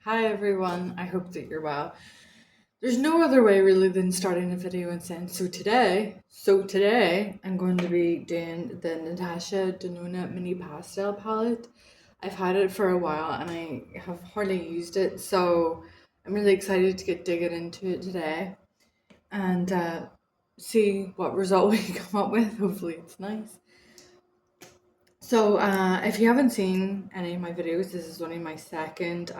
Hi everyone, I hope that you're well. There's no other way really than starting a video and saying so today I'm going to be doing the Natasha Denona Mini Pastel palette. I've had it for a while and I have hardly used it, so I'm really excited to get digging into it today and see what result we come up with. Hopefully it's nice. So if you haven't seen any of my videos, this is only my second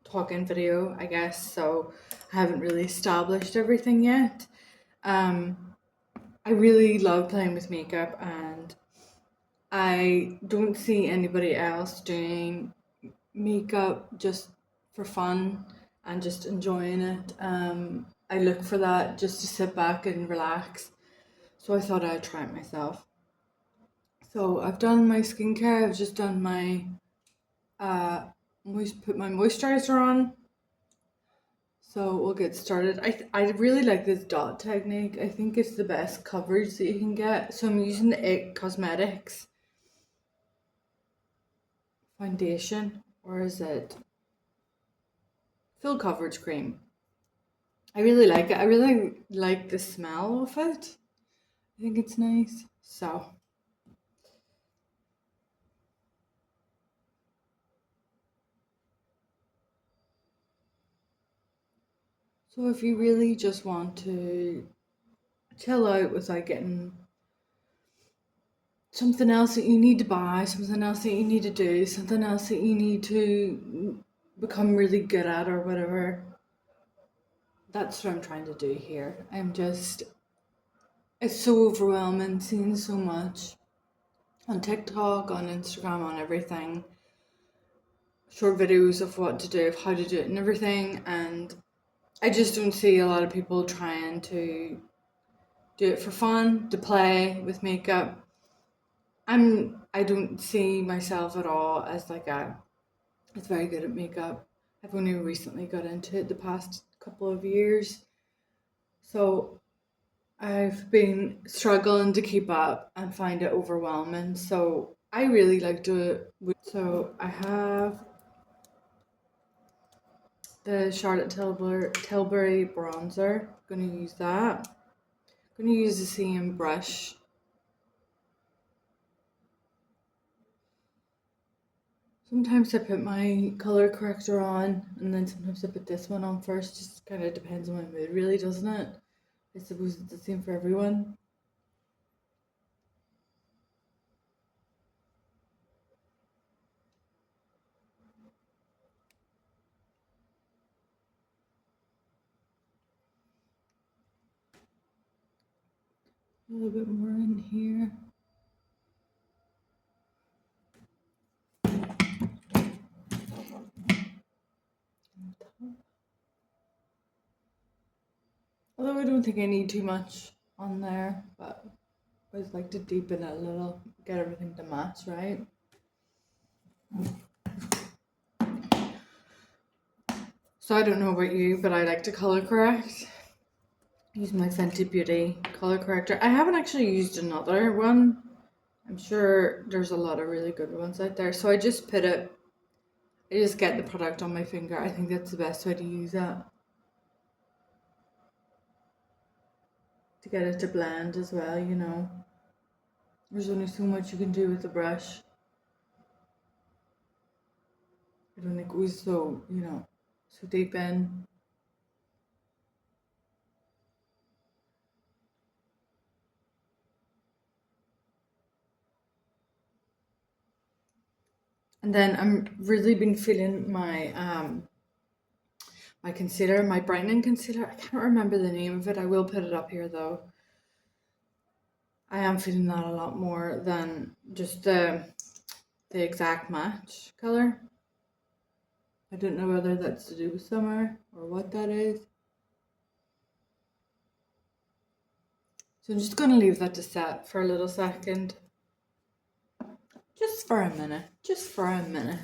talking video, I guess, so I haven't really established everything yet. I really love playing with makeup and I don't see anybody else doing makeup just for fun and just enjoying it. I look for that just to sit back and relax, so I thought I'd try it myself. So I've done my skincare. I've just done my put my moisturizer on. So we'll get started. I really like this dot technique. I think it's the best coverage that you can get. So I'm using the IT Cosmetics foundation, or is it full coverage cream? I really like it. I really like the smell of it. I think it's nice. So if you really just want to chill out without getting something else that you need to buy, something else that you need to do, something else that you need to become really good at or whatever. That's what I'm trying to do here. It's so overwhelming seeing so much on TikTok, on Instagram, on everything. Short videos of what to do, of how to do it and everything. And I just don't see a lot of people trying to do it for fun, to play with makeup. I don't see myself at all as like a it's very good at makeup. I've only recently got into it the past couple of years. So I've been struggling to keep up and find it overwhelming. So I really like to. So I have the Charlotte Tilbury bronzer. I'm gonna use that. I'm gonna use the same brush. Sometimes I put my color corrector on, and then sometimes I put this one on first. Just kind of depends on my mood, really, doesn't it? I suppose it's the same for everyone. A little bit more in here. Although I don't think I need too much on there, but I always like to deepen it a little, get everything to match, right? So I don't know about you, but I like to color correct. Use my Fenty Beauty color corrector. I haven't actually used another one. I'm sure there's a lot of really good ones out there. So I just I just get the product on my finger. I think that's the best way to use it. To get it to blend as well, you know. There's only so much you can do with the brush. I don't think it goes so deep in. And then I'm really been feeling my concealer, my brightening concealer. I can't remember the name of it. I will put it up here though. I am feeling that a lot more than just the exact match color. I don't know whether that's to do with summer or what that is. So I'm just gonna leave that to set for a little second. Just for a minute. Just for a minute.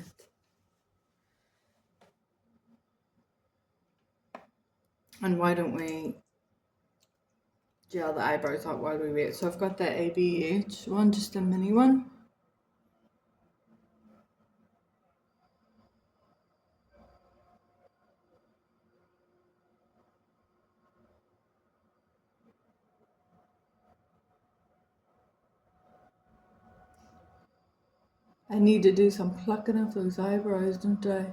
And why don't we gel the eyebrows out while we wait? So I've got the ABH one, just a mini one. I need to do some plucking of those eyebrows, don't I?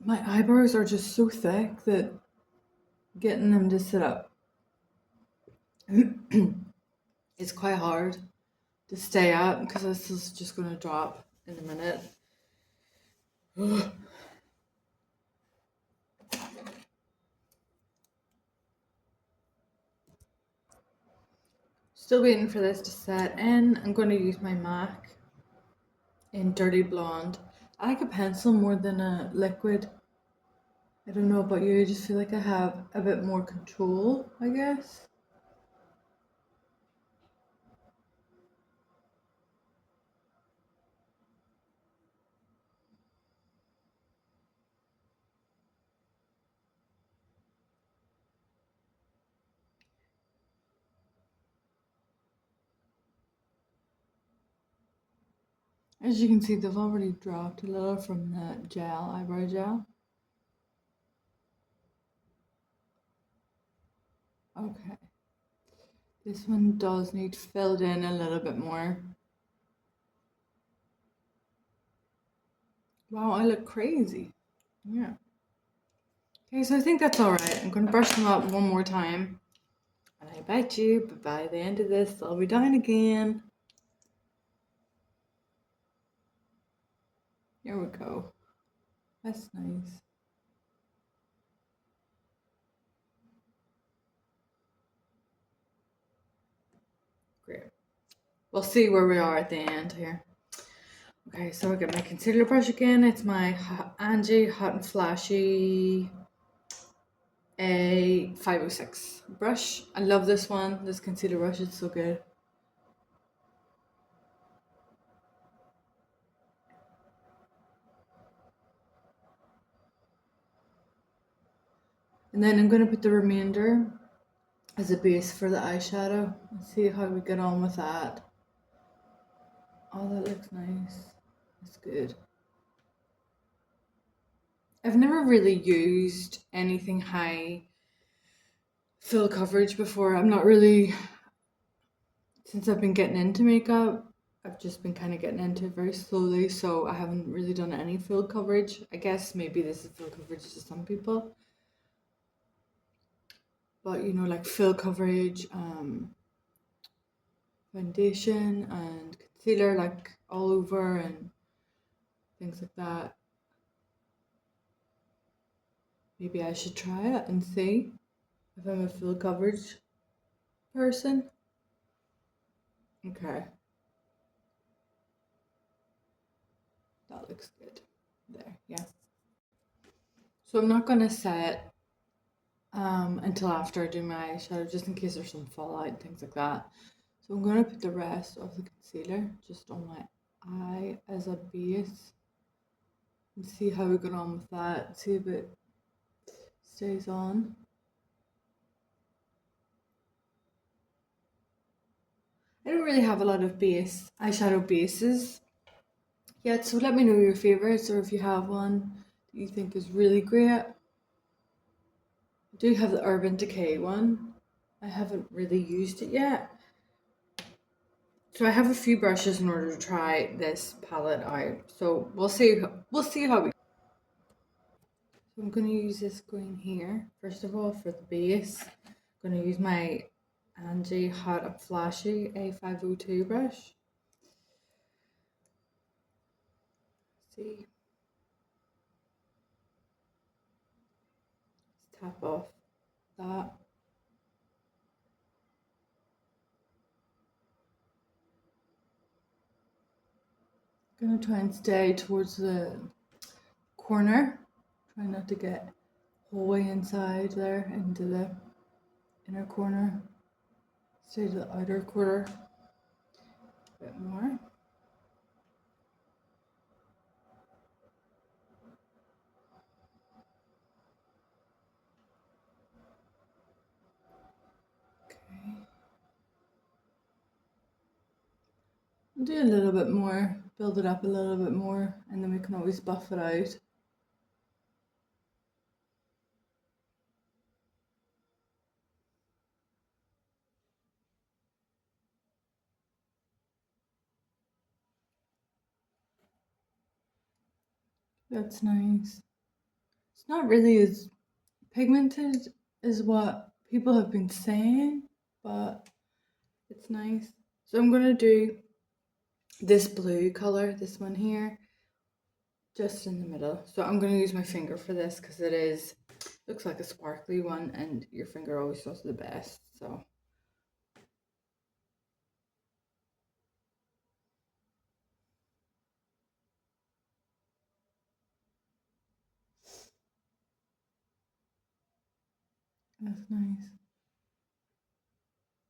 My eyebrows are just so thick that getting them to sit up is quite hard to stay up because this is just going to drop in a minute. Still waiting for this to set in. I'm going to use my MAC in Dirty Blonde. I like a pencil more than a liquid. I don't know about you, I just feel like I have a bit more control, I guess. As you can see, they've already dropped a little from the gel, eyebrow gel. Okay. This one does need filled in a little bit more. Wow, I look crazy. Yeah. Okay, so I think that's alright. I'm going to brush them up one more time. And I bet you, but by the end of this, I'll be done again. Here we go. That's nice. Great. We'll see where we are at the end here. Okay, so I get my concealer brush again. It's my Angie Hot and Flashy A506 brush. I love this one. This concealer brush is so good. And then I'm going to put the remainder as a base for the eyeshadow. Let's see how we get on with that. Oh, that looks nice. That's good. I've never really used anything high full coverage before. I'm not really, since I've been getting into makeup, I've just been kind of getting into it very slowly, so I haven't really done any full coverage. I guess maybe this is full coverage to some people. But you know, like full coverage, foundation and concealer like all over and things like that. Maybe I should try it and see if I'm a full coverage person. Okay. That looks good. There, yeah. So I'm not gonna set until after I do my eyeshadow, just in case there's some fallout and things like that. So I'm gonna put the rest of the concealer just on my eye as a base and see how we get on with that. See if it stays on. I don't really have a lot of eyeshadow bases yet, so let me know your favorites or if you have one that you think is really great. I do have the Urban Decay one. I haven't really used it yet. So I have a few brushes in order to try this palette out. So we'll see how we. So I'm going to use this green here first of all for the base. I'm going to use my Angie Hot and Flashy A502 brush. See. Let's tap off that. I'm going to try and stay towards the corner. Try not to get whole way inside there into the inner corner. Stay to the outer corner a bit more. Okay. Do a little bit more, build it up a little bit more, and then we can always buff it out. That's nice. It's not really as pigmented as what people have been saying, but it's nice. So I'm gonna do this blue color, this one here, just in the middle. So I'm gonna use my finger for this because it is looks like a sparkly one, and your finger always does the best. So that's nice.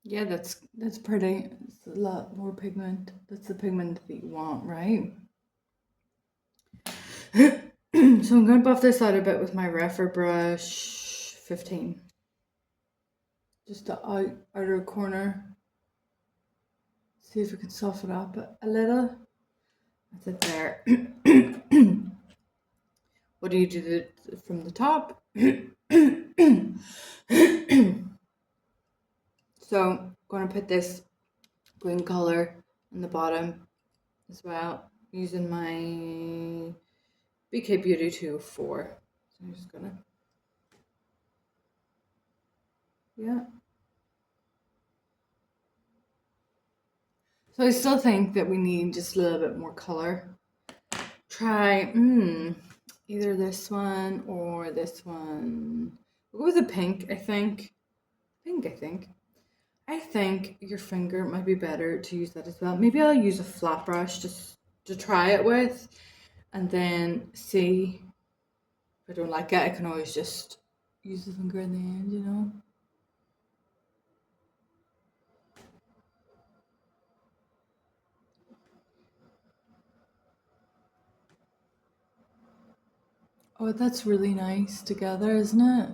Yeah, that's pretty. It's a lot more pigment. That's the pigment that you want, right? So I'm going to buff this out a bit with my Refer brush 15. Just the outer corner. See if we can soften up a little. That's it there. What do you do from the top? So I'm going to put this green color in the bottom as well, using my BK Beauty 204. So I'm just gonna, yeah. So I still think that we need just a little bit more color. Try either this one or this one. We'll go with the pink, I think. I think your finger might be better to use that as well. Maybe I'll use a flat brush just to try it with, and then see if I don't like it. I can always just use the finger in the end, you know? Oh, that's really nice together, isn't it?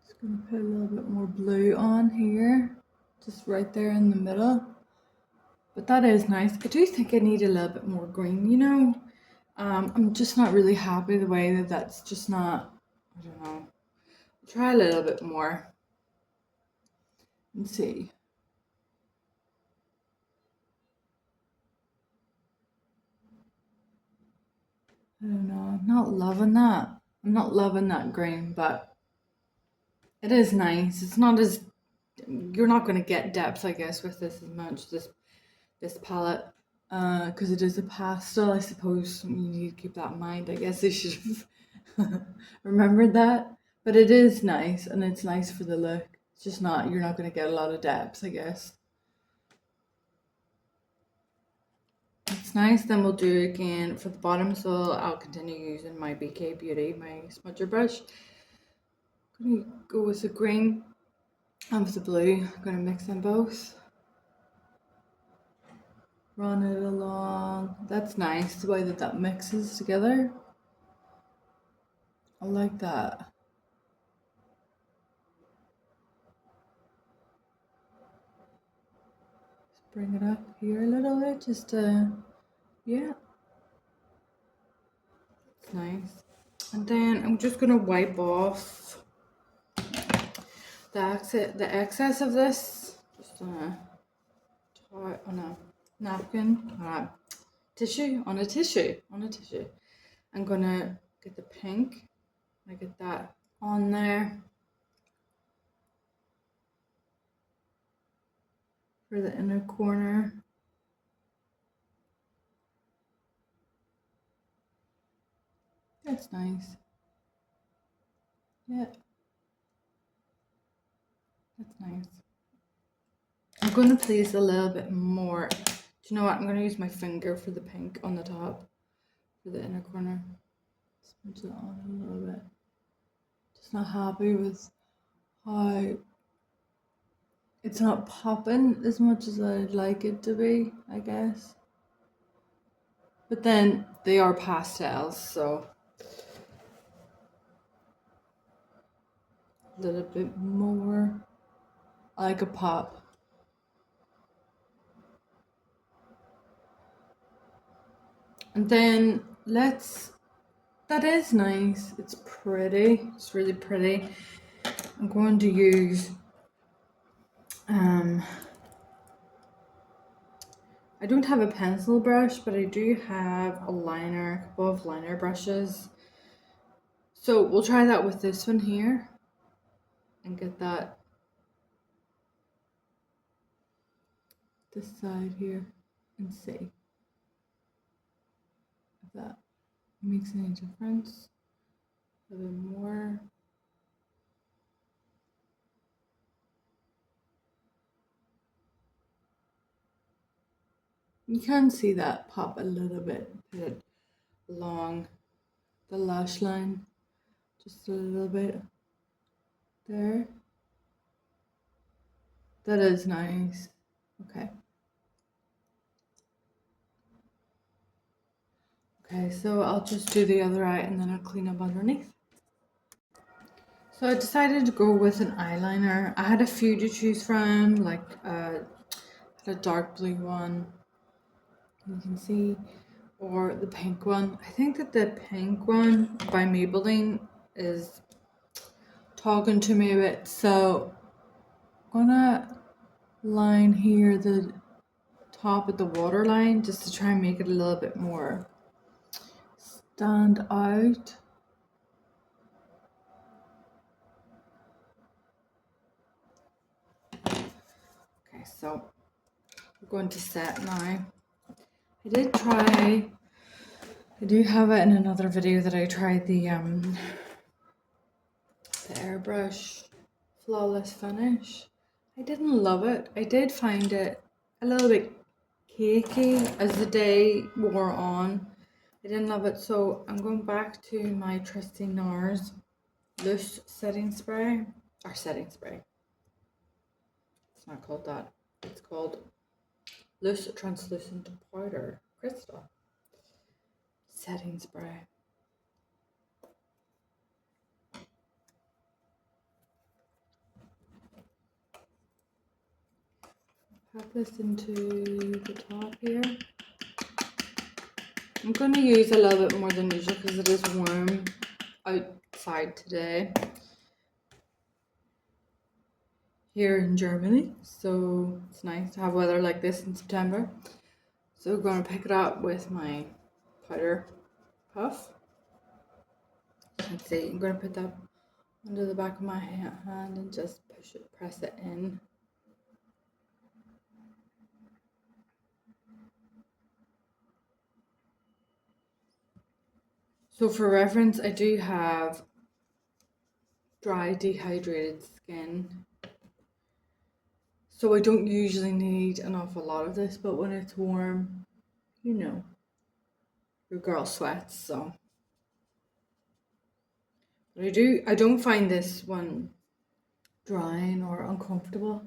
Just gonna put a little bit more blue on here, just right there in the middle. But that is nice. I do think I need a little bit more green, you know? I'm just not really happy the way that that's just not, I don't know. Try a little bit more and see. I don't know. I'm not loving that. I'm not loving that green, but it is nice. It's not as, you're not going to get depth, I guess, with this as much, this palette. Because it is a pastel, I suppose you need to keep that in mind. I guess I should have remembered that. But it is nice, and it's nice for the look. It's just not, you're not going to get a lot of depth, I guess. It's nice. Then we'll do again for the bottom, so I'll continue using my BK Beauty, my smudger brush. I'm going to go with the green and with the blue. I'm going to mix them both. Run it along. That's nice, the way that that mixes together. I like that. Just bring it up here a little bit, just yeah. It's nice. And then I'm just going to wipe off the excess of this. Just on a napkin, tissue, on a tissue. I'm gonna get the pink. I get that on there for the inner corner. That's nice. Yeah, that's nice. I'm going to place a little bit more. Do you know what? I'm going to use my finger for the pink on the top for the inner corner. Smudge it on a little bit. Just not happy with how it's not popping as much as I'd like it to be, I guess. But then they are pastels, so a little bit more. I like a pop. And then let's That is nice. It's pretty. It's really pretty. I'm going to use I don't have a pencil brush, but I do have a liner, a couple of liner brushes. So we'll try that with this one here and get that this side here and see if that makes any difference. A bit more. You can see that pop a little bit, put it along the lash line, just a little bit there. That is nice. Okay. Okay, so I'll just do the other eye and then I'll clean up underneath. So I decided to go with an eyeliner. I had a few to choose from, like a dark blue one, you can see, or the pink one. I think that the pink one by Maybline is talking to me a bit, so I'm gonna line here the top of the waterline just to try and make it a little bit more stand out. Okay, so I'm going to set now. I do have it in another video that I tried the airbrush flawless finish. I didn't love it. I did find it a little bit cakey as the day wore on. I didn't love it, so I'm going back to my trusty NARS loose setting spray. Or setting spray. It's not called that. It's called loose translucent powder crystal setting spray. Pop this into the top here. I'm going to use a little bit more than usual because it is warm outside today here in Germany, so it's nice to have weather like this in September. So we're going to pick it up with my powder puff. Let's see, I'm going to put that under the back of my hand and just press it in. So for reference, I do have dry, dehydrated skin. So I don't usually need an awful lot of this, but when it's warm, you know, your girl sweats, so. But I don't find this one drying or uncomfortable.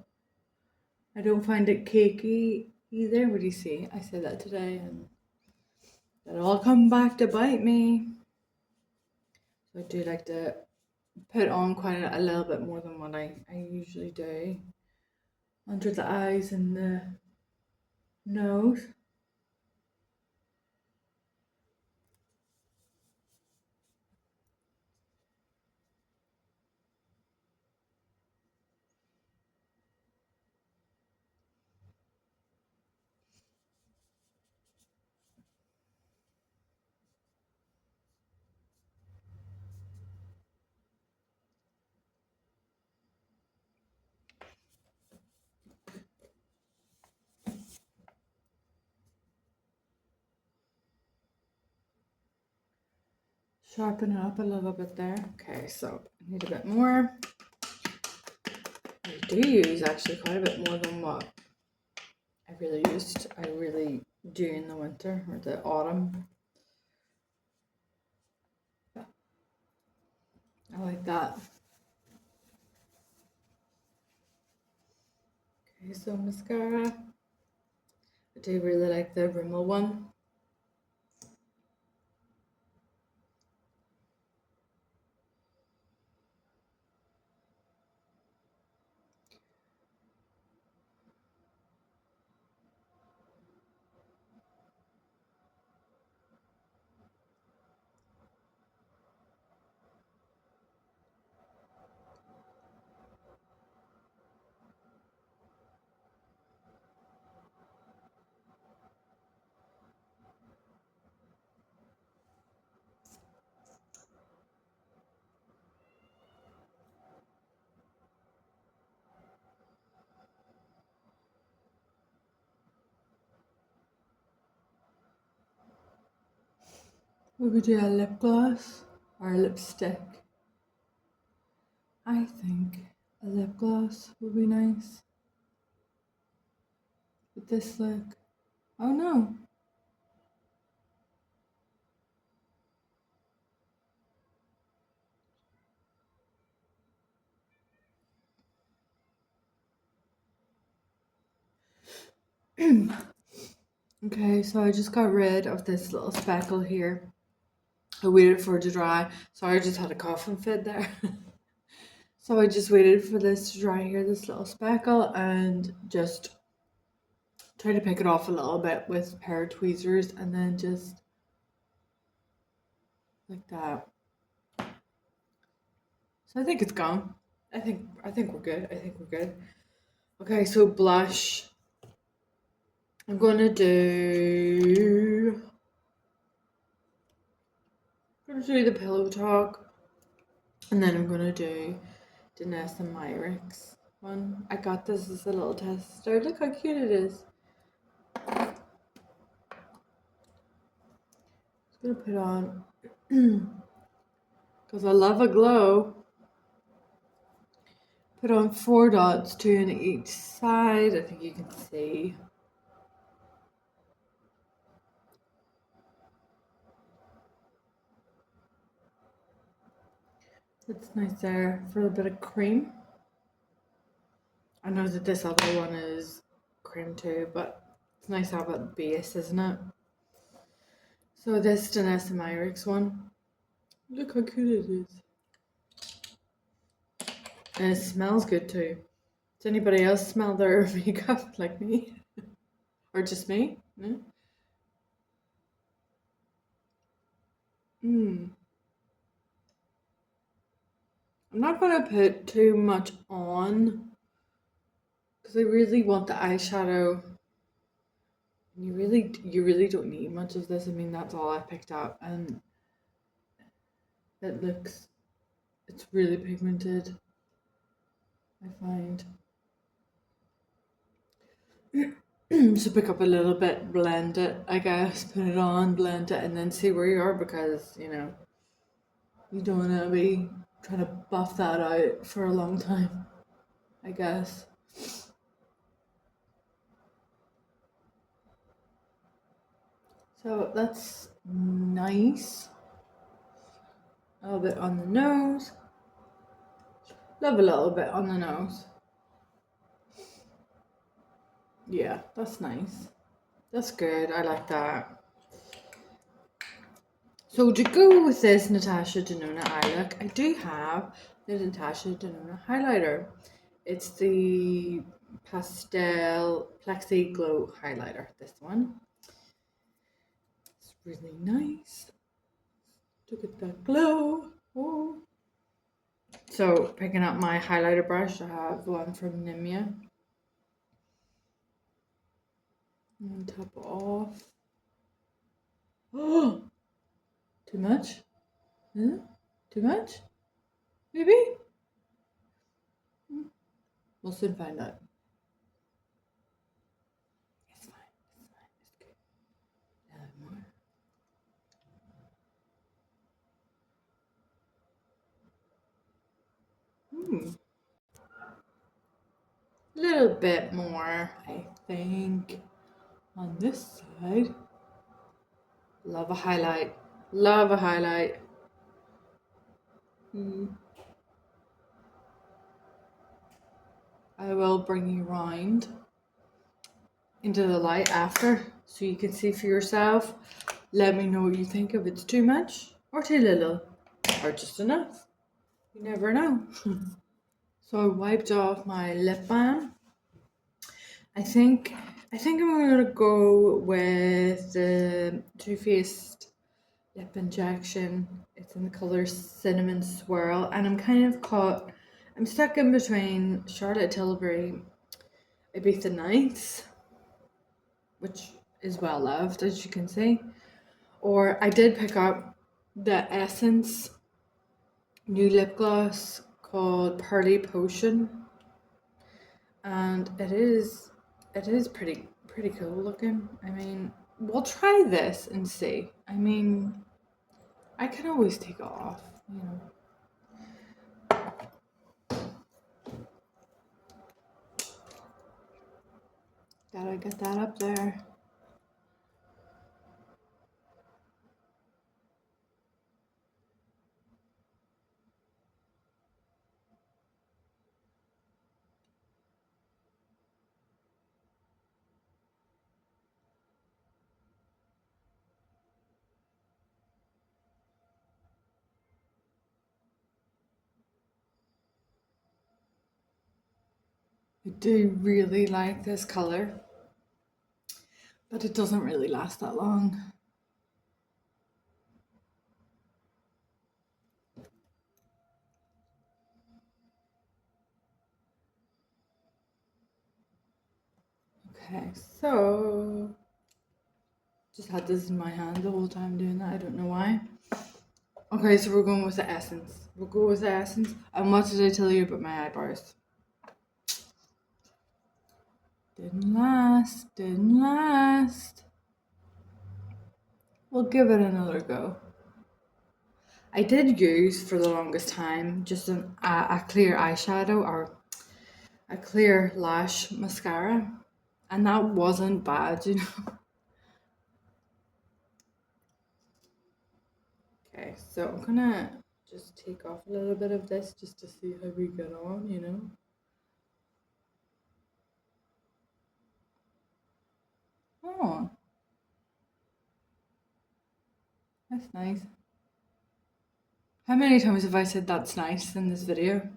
I don't find it cakey either. What do you see? I said that today and that'll all come back to bite me. So I do like to put on quite a little bit more than what I usually do. Under the eyes and the nose. Sharpen it up a little bit there. Okay, so I need a bit more. I do use actually quite a bit more than what I really do in the winter or the autumn. I like that. Okay, so mascara. I do really like the Rimmel one. We could do a lip gloss or a lipstick. I think a lip gloss would be nice. With this look. Oh no. Okay, so I just got rid of this little speckle here. I waited for it to dry. Sorry, I just had a coughing fit there. So I just waited for this to dry here, this little speckle, and just try to pick it off a little bit with a pair of tweezers, and then just like that. So I think it's gone. I think we're good. I think we're good. Okay, so blush. I'm gonna do the Pillow Talk, and then I'm gonna do Danessa Myricks one. I got this as a little tester. Look how cute it is. Just gonna put on because I love a glow. Put on 4 dots, 2 on each side. I think you can see. That's nice there for a bit of cream. I know that this other one is cream too, but it's nice to have a base, isn't it? So this Danessa Myricks one. Look how cute it is. And it smells good too. Does anybody else smell their makeup like me? Or just me? No? I'm not going to put too much on because I really want the eyeshadow. You really don't need much of this. I mean, that's all I picked up, and it's really pigmented, I find. So pick up a little bit, blend it, I guess, put it on, blend it, and then see where you are, because, you know, you don't want to be trying to buff that out for a long time, I guess. So that's nice. A little bit on the nose. Love a little bit on the nose. Yeah, that's nice. That's good. I like that. So to go with this Natasha Denona eye look, I do have the Natasha Denona highlighter. It's the Pastel Plexi Glow highlighter. This one. It's really nice. Look at that glow. Oh. So picking up my highlighter brush, I have one from Nimia. And top it off. Oh, too much? Huh? Too much? Maybe? We'll soon find out. It's fine. It's good. More. A little bit more, I think, on this side. Love a highlight. Love a highlight. I will bring you round into the light after so you can see for yourself. Let me know what you think, if it's too much or too little or just enough. You never know. So I wiped off my lip balm. I think I'm gonna go with the Too Faced lip injection. It's in the color Cinnamon Swirl, and I'm stuck in between Charlotte Tilbury Ibiza Nights, which is well loved, as you can see, or I did pick up the Essence new lip gloss called Pearly Potion, and it is pretty cool looking. I mean, we'll try this and see. I mean, I can always take it off, you know. Gotta get that up there. I do really like this color, but it doesn't really last that long. Okay, so just had this in my hand the whole time doing that. I don't know why. Okay, so we're going with the essence. We'll go with the essence. And what did I tell you about my eyebrows? Didn't last. Didn't last. We'll give it another go. I did use for the longest time just a clear eyeshadow or a clear lash mascara, and that wasn't bad, you know. Okay, so I'm gonna just take off a little bit of this just to see how we get on, you know. Oh, that's nice. How many times have I said that's nice in this video?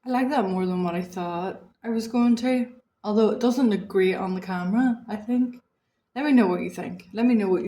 I like that more than what I thought I was going to. Although it doesn't look great on the camera, I think. Let me know what you think. Let me know what you